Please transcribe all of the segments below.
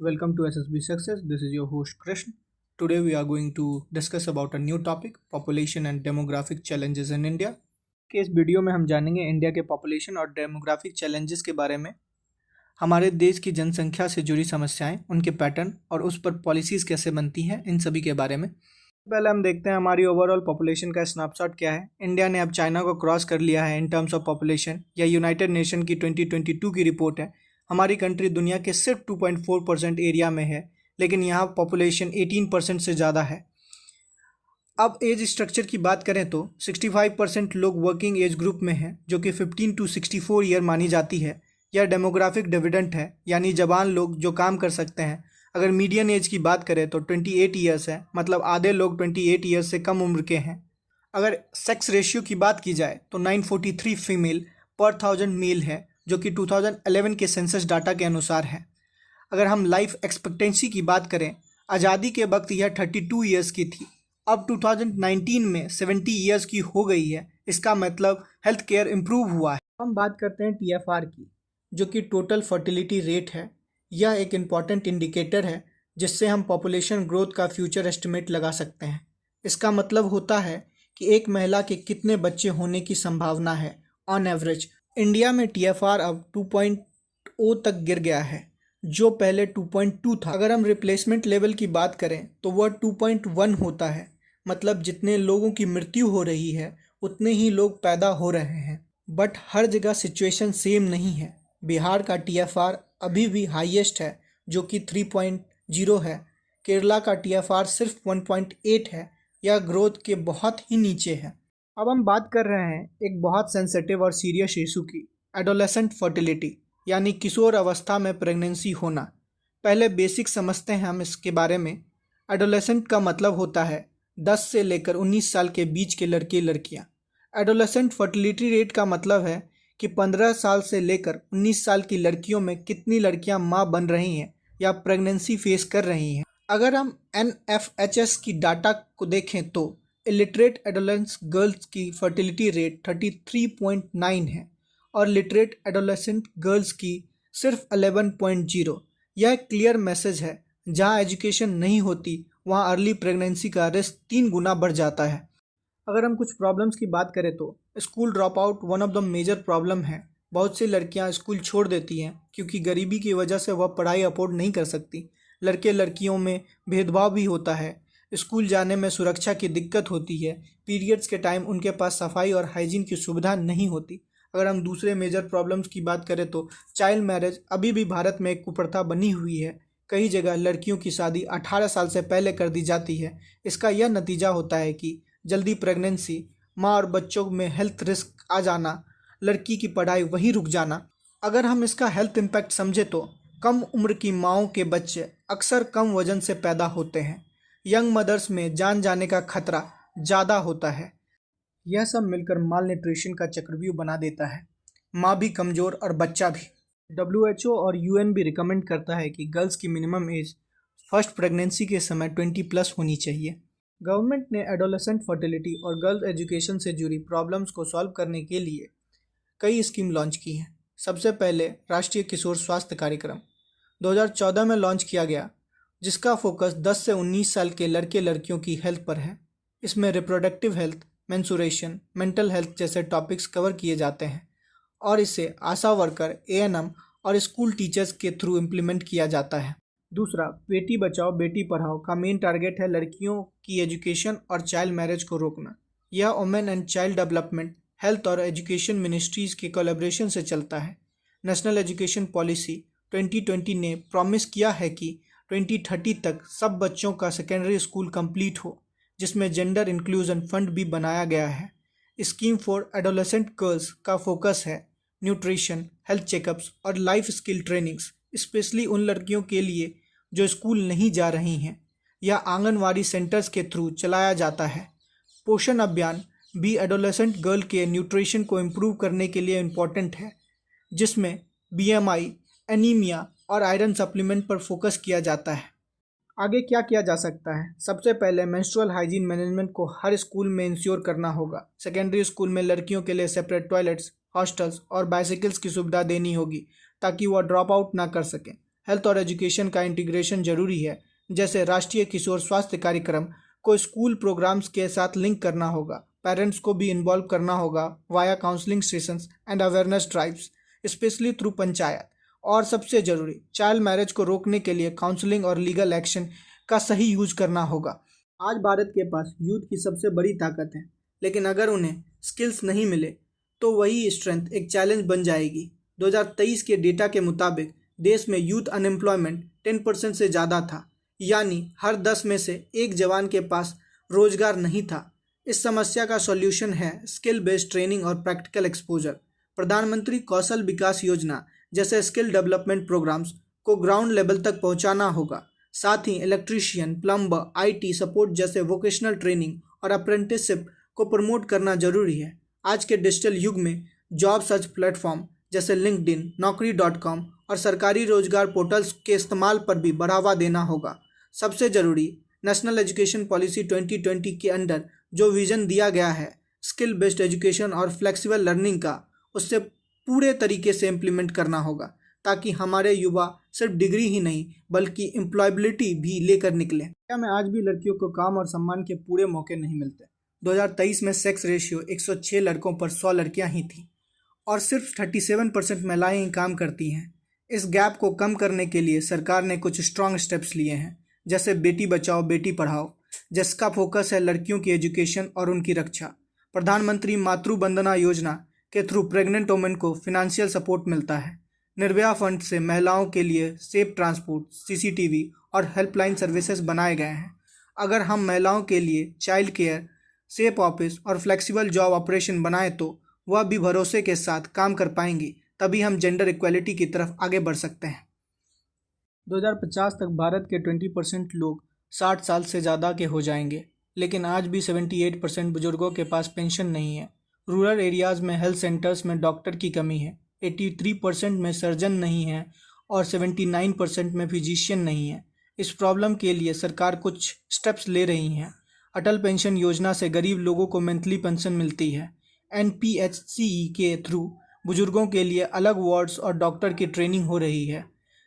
Welcome to SSB Success. This is your host Krishna. Today we are going to discuss about a new topic, population and demographic challenges in India. कि इस video में हम जानेंगे India के population और demographic challenges के बारे में, हमारे देश की जनसंख्या से जुड़ी समस्याएं, उनके पैटर्न और उस पर पॉलिसीज़ कैसे बनती हैं, इन सभी के बारे में। पहले हम देखते हैं हमारी ओवरऑल पॉपुलेशन का स्नैपशॉट क्या है। इंडिया ने अब चाइना को क्रॉस कर लिया है इन टर्म्स ऑफ पॉपुलेशन। यह यूनाइटेड नेशन की 2022 की रिपोर्ट है। हमारी कंट्री दुनिया के सिर्फ 2.4% एरिया में है, लेकिन यहाँ पॉपुलेशन 18% से ज़्यादा है। अब एज स्ट्रक्चर की बात करें तो 65% लोग वर्किंग एज ग्रुप में हैं, जो कि 15 to 64 ईयर मानी जाती है। यह डेमोग्राफिक डिविडेंड है, यानी जवान लोग जो काम कर सकते हैं। अगर मीडियन एज की बात करें तो 28 ईयर्स है, मतलब आधे लोग 28 ईयर्स से कम उम्र के हैं। अगर सेक्स रेशियो की बात की जाए तो 943 फीमेल पर 1000 मेल है, जो कि 2011 के सेंसस डाटा के अनुसार है। अगर हम लाइफ एक्सपेक्टेंसी की बात करें, आज़ादी के वक्त यह 32 ईयर्स की थी, अब 2019 में 70 ईयर्स की हो गई है। इसका मतलब हेल्थ केयर इम्प्रूव हुआ है। हम बात करते हैं TFR की, जो कि टोटल फर्टिलिटी रेट है। यह एक इम्पॉर्टेंट इंडिकेटर है जिससे हम पॉपुलेशन ग्रोथ का फ्यूचर एस्टिमेट लगा सकते हैं। इसका मतलब होता है कि एक महिला के कितने बच्चे होने की संभावना है ऑन एवरेज। इंडिया में TFR अब 2.0 तक गिर गया है, जो पहले 2.2 था। अगर हम रिप्लेसमेंट लेवल की बात करें तो वह 2.1 होता है, मतलब जितने लोगों की मृत्यु हो रही है उतने ही लोग पैदा हो रहे हैं। बट हर जगह सिचुएशन सेम नहीं है। बिहार का TFR अभी भी हाईएस्ट है, जो कि 3.0 है। केरला का TFR सिर्फ 1.8 है। यह ग्रोथ के बहुत ही नीचे है। अब हम बात कर रहे हैं एक बहुत सेंसिटिव और सीरियस इशू की, एडोलेसेंट फर्टिलिटी, यानी किशोर अवस्था में प्रेगनेंसी होना। पहले बेसिक समझते हैं हम इसके बारे में। एडोलेसेंट का मतलब होता है 10 से लेकर 19 साल के बीच के लड़के लड़कियां। एडोलेसेंट फर्टिलिटी रेट का मतलब है कि 15 साल से लेकर 19 साल की लड़कियों में कितनी लड़कियां मां बन रही हैं या प्रेगनेंसी फेस कर रही हैं। अगर हम NFHS की डाटा को देखें तो इलिटरेट एडोलेंस गर्ल्स की फर्टिलिटी रेट 33.9 है और लिटरेट एडोलेसेंट गर्ल्स की सिर्फ 11.0। यह एक क्लियर मैसेज है, जहां एजुकेशन नहीं होती वहां अर्ली प्रेगनेंसी का रिस्क 3 गुना बढ़ जाता है। अगर हम कुछ प्रॉब्लम्स की बात करें तो school drop out one of the major problem है। बहुत सी लड़कियां स्कूल छोड़ देती हैं क्योंकि गरीबी की वजह से वह पढ़ाई अफोर्ड नहीं कर सकती। लड़के लड़कियों में भेदभाव भी होता है। स्कूल जाने में सुरक्षा की दिक्कत होती है। पीरियड्स के टाइम उनके पास सफाई और हाइजीन की सुविधा नहीं होती। अगर हम दूसरे मेजर प्रॉब्लम्स की बात करें तो चाइल्ड मैरिज अभी भी भारत में एक कुप्रथा बनी हुई है। कई जगह लड़कियों की शादी 18 साल से पहले कर दी जाती है। इसका यह नतीजा होता है कि जल्दी प्रेगनेंसी, माँ और बच्चों में हेल्थ रिस्क आ जाना, लड़की की पढ़ाई वहीं रुक जाना। अगर हम इसका हेल्थ इम्पैक्ट समझे तो कम उम्र की माँओं के बच्चे अक्सर कम वजन से पैदा होते हैं। यंग मदर्स में जान जाने का खतरा ज़्यादा होता है। यह सब मिलकर माल न्यूट्रिशन का चक्रव्यूह बना देता है। माँ भी कमज़ोर और बच्चा भी। WHO और UN भी रिकमेंड करता है कि गर्ल्स की मिनिमम एज फर्स्ट प्रेगनेंसी के समय 20+ होनी चाहिए। गवर्नमेंट ने एडोलेसेंट फर्टिलिटी और गर्ल्स एजुकेशन से जुड़ी प्रॉब्लम्स को सॉल्व करने के लिए कई स्कीम लॉन्च की हैं। सबसे पहले राष्ट्रीय किशोर स्वास्थ्य कार्यक्रम 2014 में लॉन्च किया गया, जिसका फोकस 10 से 19 साल के लड़के लड़कियों की हेल्थ पर है। इसमें reproductive health, mensuration, mental health जैसे टॉपिक्स कवर किए जाते हैं और इसे आशा वर्कर, ANM और स्कूल टीचर्स के थ्रू इम्प्लीमेंट किया जाता है। दूसरा, बेटी बचाओ बेटी पढ़ाओ का मेन टारगेट है लड़कियों की एजुकेशन और चाइल्ड मैरिज को रोकना। यह women and child development, health और एजुकेशन मिनिस्ट्रीज के कोलैबोरेशन से चलता है। नेशनल एजुकेशन पॉलिसी 2020 ने प्रॉमिस किया है कि 2030 तक सब बच्चों का सेकेंडरी स्कूल कंप्लीट हो, जिसमें जेंडर इंक्लूजन फंड भी बनाया गया है। स्कीम फॉर एडोलेसेंट गर्ल्स का फोकस है न्यूट्रिशन, हेल्थ चेकअप्स और लाइफ स्किल ट्रेनिंग्स, स्पेशली उन लड़कियों के लिए जो स्कूल नहीं जा रही हैं। यह आंगनवाड़ी सेंटर्स के थ्रू चलाया जाता है। पोषण अभियान भी एडोलेसेंट गर्ल के न्यूट्रिशन को इम्प्रूव करने के लिए इम्पॉर्टेंट है, जिसमें BMI, एनीमिया और आयरन सप्लीमेंट पर फोकस किया जाता है। आगे क्या किया जा सकता है? सबसे पहले मेंस्ट्रुअल हाइजीन मैनेजमेंट को हर स्कूल में इंश्योर करना होगा। सेकेंडरी स्कूल में लड़कियों के लिए सेपरेट टॉयलेट्स, हॉस्टल्स और बाइसिकल्स की सुविधा देनी होगी ताकि वह ड्रॉप आउट ना कर सकें। हेल्थ और एजुकेशन का इंटीग्रेशन जरूरी है, जैसे राष्ट्रीय किशोर स्वास्थ्य कार्यक्रम को स्कूल प्रोग्राम्स के साथ लिंक करना होगा। पेरेंट्स को भी इन्वॉल्व करना होगा via counselling sessions and awareness drives, specially through panchayat. और सबसे जरूरी, चाइल्ड मैरिज को रोकने के लिए काउंसलिंग और लीगल एक्शन का सही यूज करना होगा। आज भारत के पास यूथ की सबसे बड़ी ताकत है, लेकिन अगर उन्हें स्किल्स नहीं मिले तो वही स्ट्रेंथ एक चैलेंज बन जाएगी। 2023 के डेटा के मुताबिक देश में यूथ अनएम्प्लॉयमेंट 10% से ज़्यादा था, यानी हर 10 में से एक जवान के पास रोजगार नहीं था। इस समस्या का सॉल्यूशन है स्किल बेस्ड ट्रेनिंग और प्रैक्टिकल एक्सपोजर। प्रधानमंत्री कौशल विकास योजना जैसे स्किल डेवलपमेंट प्रोग्राम्स को ग्राउंड लेवल तक पहुंचाना होगा। साथ ही इलेक्ट्रीशियन, प्लम्बर, आईटी सपोर्ट जैसे वोकेशनल ट्रेनिंग और अप्रेंटिसशिप को प्रमोट करना जरूरी है। आज के डिजिटल युग में जॉब सर्च प्लेटफॉर्म जैसे लिंक्डइन, naukri.com और सरकारी रोजगार पोर्टल्स के इस्तेमाल पर भी बढ़ावा देना होगा। सबसे ज़रूरी, नेशनल एजुकेशन पॉलिसी 2020 के अंडर जो विज़न दिया गया है स्किल बेस्ड एजुकेशन और फ्लेक्सिबल लर्निंग का, उससे पूरे तरीके से इम्प्लीमेंट करना होगा, ताकि हमारे युवा सिर्फ डिग्री ही नहीं बल्कि एम्प्लॉयबिलिटी भी लेकर निकलें। क्या में आज भी लड़कियों को काम और सम्मान के पूरे मौके नहीं मिलते। 2023 में सेक्स रेशियो 106 लड़कों पर 100 लड़कियां ही थीं और सिर्फ 37% महिलाएं ही काम करती हैं। इस गैप को कम करने के लिए सरकार ने कुछ स्ट्रॉन्ग स्टेप्स लिए हैं, जैसे बेटी बचाओ बेटी पढ़ाओ, जिसका फोकस है लड़कियों की एजुकेशन और उनकी रक्षा। प्रधानमंत्री मातृ वंदना योजना के थ्रू प्रेग्नेंट वुमेन को फिनेंशियल सपोर्ट मिलता है। निर्भया फंड से महिलाओं के लिए सेफ ट्रांसपोर्ट, सीसीटीवी और हेल्पलाइन सर्विसेज बनाए गए हैं। अगर हम महिलाओं के लिए चाइल्ड केयर, सेफ ऑफिस और फ्लेक्सिबल जॉब ऑपरेशन बनाएं तो वह भी भरोसे के साथ काम कर पाएंगी। तभी हम जेंडर इक्वालिटी की तरफ आगे बढ़ सकते हैं। 2050 तक भारत के 20% लोग 60 साल से ज़्यादा के हो जाएंगे, लेकिन आज भी 78% बुजुर्गों के पास पेंशन नहीं है। रूरल एरियाज़ में हेल्थ सेंटर्स में डॉक्टर की कमी है, 83% में सर्जन नहीं है और 79% में फिजिशियन नहीं है। इस प्रॉब्लम के लिए सरकार कुछ स्टेप्स ले रही है। अटल पेंशन योजना से गरीब लोगों को मंथली पेंशन मिलती है। NPHCE के थ्रू बुजुर्गों के लिए अलग वार्ड्स और डॉक्टर की ट्रेनिंग हो रही है।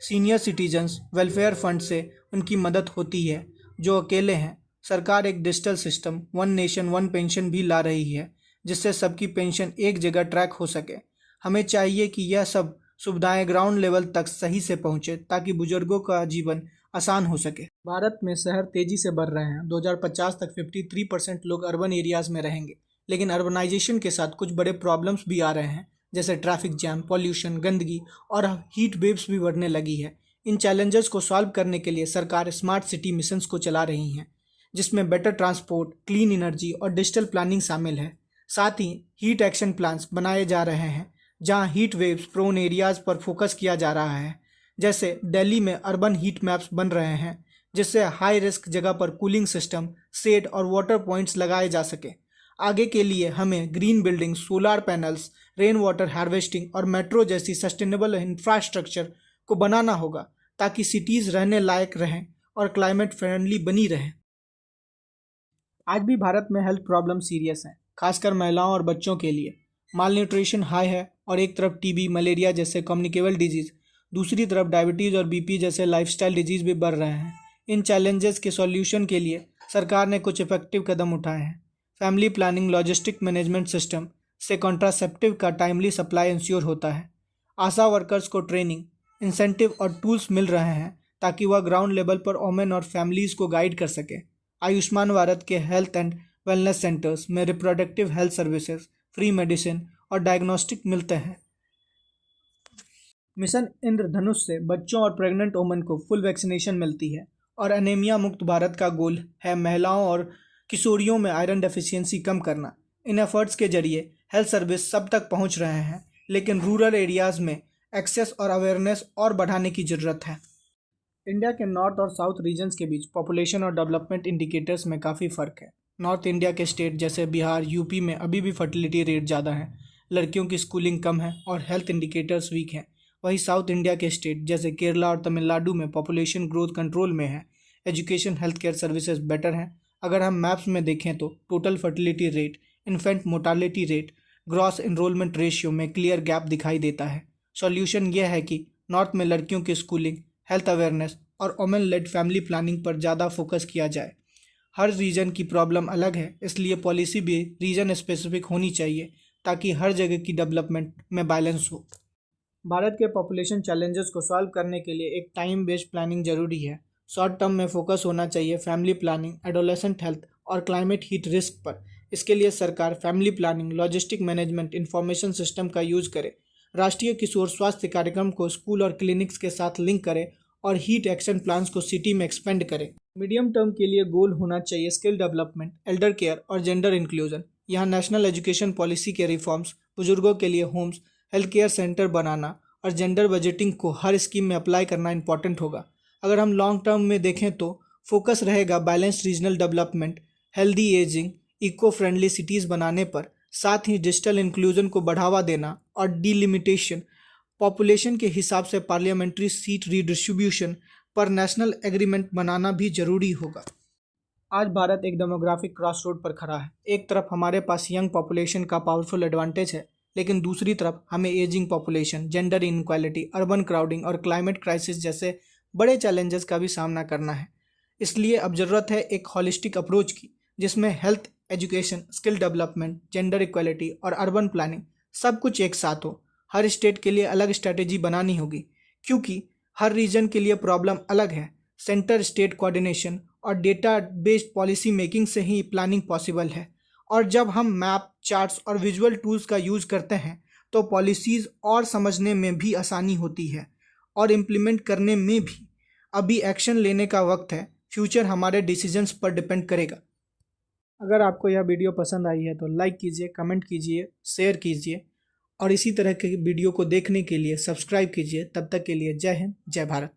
सीनियर सिटीजन्स वेलफेयर फंड से उनकी मदद होती है जो अकेले हैं। सरकार एक digital system one nation one pension भी ला रही है, जिससे सबकी पेंशन एक जगह ट्रैक हो सके। हमें चाहिए कि यह सब सुविधाएं ग्राउंड लेवल तक सही से पहुंचे, ताकि बुजुर्गों का जीवन आसान हो सके। भारत में शहर तेजी से बढ़ रहे हैं। 2050 तक 53% लोग अर्बन एरियाज में रहेंगे, लेकिन अर्बनाइजेशन के साथ कुछ बड़े प्रॉब्लम्स भी आ रहे हैं, जैसे ट्रैफिक जैम, पॉल्यूशन, गंदगी और हीट वेव्स भी बढ़ने लगी है। इन चैलेंजेस को सॉल्व करने के लिए सरकार स्मार्ट सिटी मिशंस को चला रही हैं, जिसमें बेटर ट्रांसपोर्ट, क्लीन एनर्जी और डिजिटल प्लानिंग शामिल है। साथ ही हीट एक्शन प्लान्स बनाए जा रहे हैं, जहां हीट वेव्स प्रोन एरियाज पर फोकस किया जा रहा है। जैसे दिल्ली में अर्बन हीट मैप्स बन रहे हैं, जिससे हाई रिस्क जगह पर कूलिंग सिस्टम, शेड और वाटर पॉइंट्स लगाए जा सके। आगे के लिए हमें green building, solar panels, rain water harvesting और मेट्रो जैसी सस्टेनेबल इंफ्रास्ट्रक्चर को बनाना होगा, ताकि सिटीज़ रहने लायक रहें और क्लाइमेट फ्रेंडली बनी रहें। आज भी भारत में हेल्थ प्रॉब्लम सीरियस हैं, खासकर महिलाओं और बच्चों के लिए। माल न्यूट्रिशन हाई है और एक तरफ टीबी, मलेरिया जैसे कम्युनिकेबल डिजीज़, दूसरी तरफ डायबिटीज़ और बीपी जैसे लाइफस्टाइल डिजीज़ भी बढ़ रहे हैं। इन चैलेंजेस के सॉल्यूशन के लिए सरकार ने कुछ इफेक्टिव कदम उठाए हैं। Family planning logistic management system से कॉन्ट्रासेप्टिव का टाइमली सप्लाई इंश्योर होता है। आशा वर्कर्स को ट्रेनिंग, इंसेंटिव और टूल्स मिल रहे हैं, ताकि वह ग्राउंड लेवल पर वोमेन और फैमिलीज़ को गाइड कर सके। आयुष्मान भारत के हेल्थ एंड वेलनेस सेंटर्स में reproductive health services, free medicine और डायग्नोस्टिक मिलते हैं। मिशन इंद्रधनुष से बच्चों और प्रेग्नेंट वुमेन को फुल वैक्सीनेशन मिलती है। और एनीमिया मुक्त भारत का गोल है महिलाओं और किशोरियों में आयरन डेफिशिएंसी कम करना। इन एफर्ट्स के जरिए हेल्थ सर्विस सब तक पहुंच रहे हैं, लेकिन रूरल एरियाज़ में एक्सेस और अवेयरनेस और बढ़ाने की ज़रूरत है। इंडिया के नॉर्थ और साउथ रीजन्स के बीच पॉपुलेशन और डेवलपमेंट इंडिकेटर्स में काफ़ी फ़र्क है। नॉर्थ इंडिया के स्टेट जैसे बिहार, यूपी में अभी भी फर्टिलिटी रेट ज़्यादा है, लड़कियों की स्कूलिंग कम है और हेल्थ इंडिकेटर्स वीक हैं। वहीं साउथ इंडिया के स्टेट जैसे केरला और तमिलनाडु में पॉपुलेशन ग्रोथ कंट्रोल में है, education, health care services better हैं। अगर हम मैप्स में देखें तो total fertility rate, infant mortality rate, gross enrolment ratio में क्लियर गैप दिखाई देता है। सॉल्यूशन यह है कि नॉर्थ में लड़कियों की स्कूलिंग, हेल्थ अवेयरनेस और वुमेन लेड फैमिली प्लानिंग पर ज़्यादा फोकस किया जाए। हर रीजन की प्रॉब्लम अलग है, इसलिए पॉलिसी भी रीजन स्पेसिफिक होनी चाहिए ताकि हर जगह की डेवलपमेंट में बैलेंस हो। भारत के पॉपुलेशन चैलेंजेस को सॉल्व करने के लिए एक टाइम बेस्ड प्लानिंग जरूरी है। शॉर्ट टर्म में फोकस होना चाहिए फैमिली प्लानिंग, एडोलेसेंट हेल्थ और क्लाइमेट हीट रिस्क पर। इसके लिए सरकार family planning, logistic management, information system का यूज करे, राष्ट्रीय किशोर स्वास्थ्य कार्यक्रम को स्कूल और क्लिनिक्स के साथ लिंक करे और हीट एक्शन प्लान्स को सिटी में एक्सपेंड करे। मीडियम टर्म के लिए गोल होना चाहिए स्किल डेवलपमेंट, एल्डर केयर और जेंडर इंक्लूजन। यहाँ नेशनल एजुकेशन पॉलिसी के रिफॉर्म्स, बुजुर्गों के लिए होम्स, हेल्थ केयर सेंटर बनाना और जेंडर बजटिंग को हर स्कीम में अप्लाई करना इंपॉर्टेंट होगा। अगर हम लॉन्ग टर्म में देखें तो फोकस रहेगा balanced regional development, healthy ageing, eco friendly cities बनाने पर, साथ ही डिजिटल इंक्लूजन को बढ़ावा देना और डिलिमिटेशन, पॉपुलेशन के हिसाब से पार्लियामेंट्री सीट रीडिस्ट्रीब्यूशन पर नेशनल एग्रीमेंट बनाना भी जरूरी होगा। आज भारत एक डेमोग्राफिक क्रॉस रोड पर खड़ा है। एक तरफ हमारे पास यंग पॉपुलेशन का पावरफुल एडवांटेज है, लेकिन दूसरी तरफ हमें ageing population, gender inequality, urban crowding और क्लाइमेट क्राइसिस जैसे बड़े चैलेंजेस का भी सामना करना है। इसलिए अब ज़रूरत है एक हॉलिस्टिक अप्रोच की, जिसमें health, education, skill development, gender equality और अर्बन प्लानिंग सब कुछ एक साथ हो। हर स्टेट के लिए अलग स्ट्रैटेजी बनानी होगी, क्योंकि हर रीजन के लिए प्रॉब्लम अलग है। सेंटर स्टेट कोऑर्डिनेशन और डेटा बेस्ड पॉलिसी मेकिंग से ही प्लानिंग पॉसिबल है। और जब हम मैप, चार्ट्स और विजुअल टूल्स का यूज़ करते हैं तो पॉलिसीज़ और समझने में भी आसानी होती है और इम्प्लीमेंट करने में भी। अभी एक्शन लेने का वक्त है, फ्यूचर हमारे डिसीजंस पर डिपेंड करेगा। अगर आपको यह वीडियो पसंद आई है तो लाइक कीजिए, कमेंट कीजिए, शेयर कीजिए और इसी तरह के वीडियो को देखने के लिए सब्सक्राइब कीजिए। तब तक के लिए जय हिंद, जय भारत।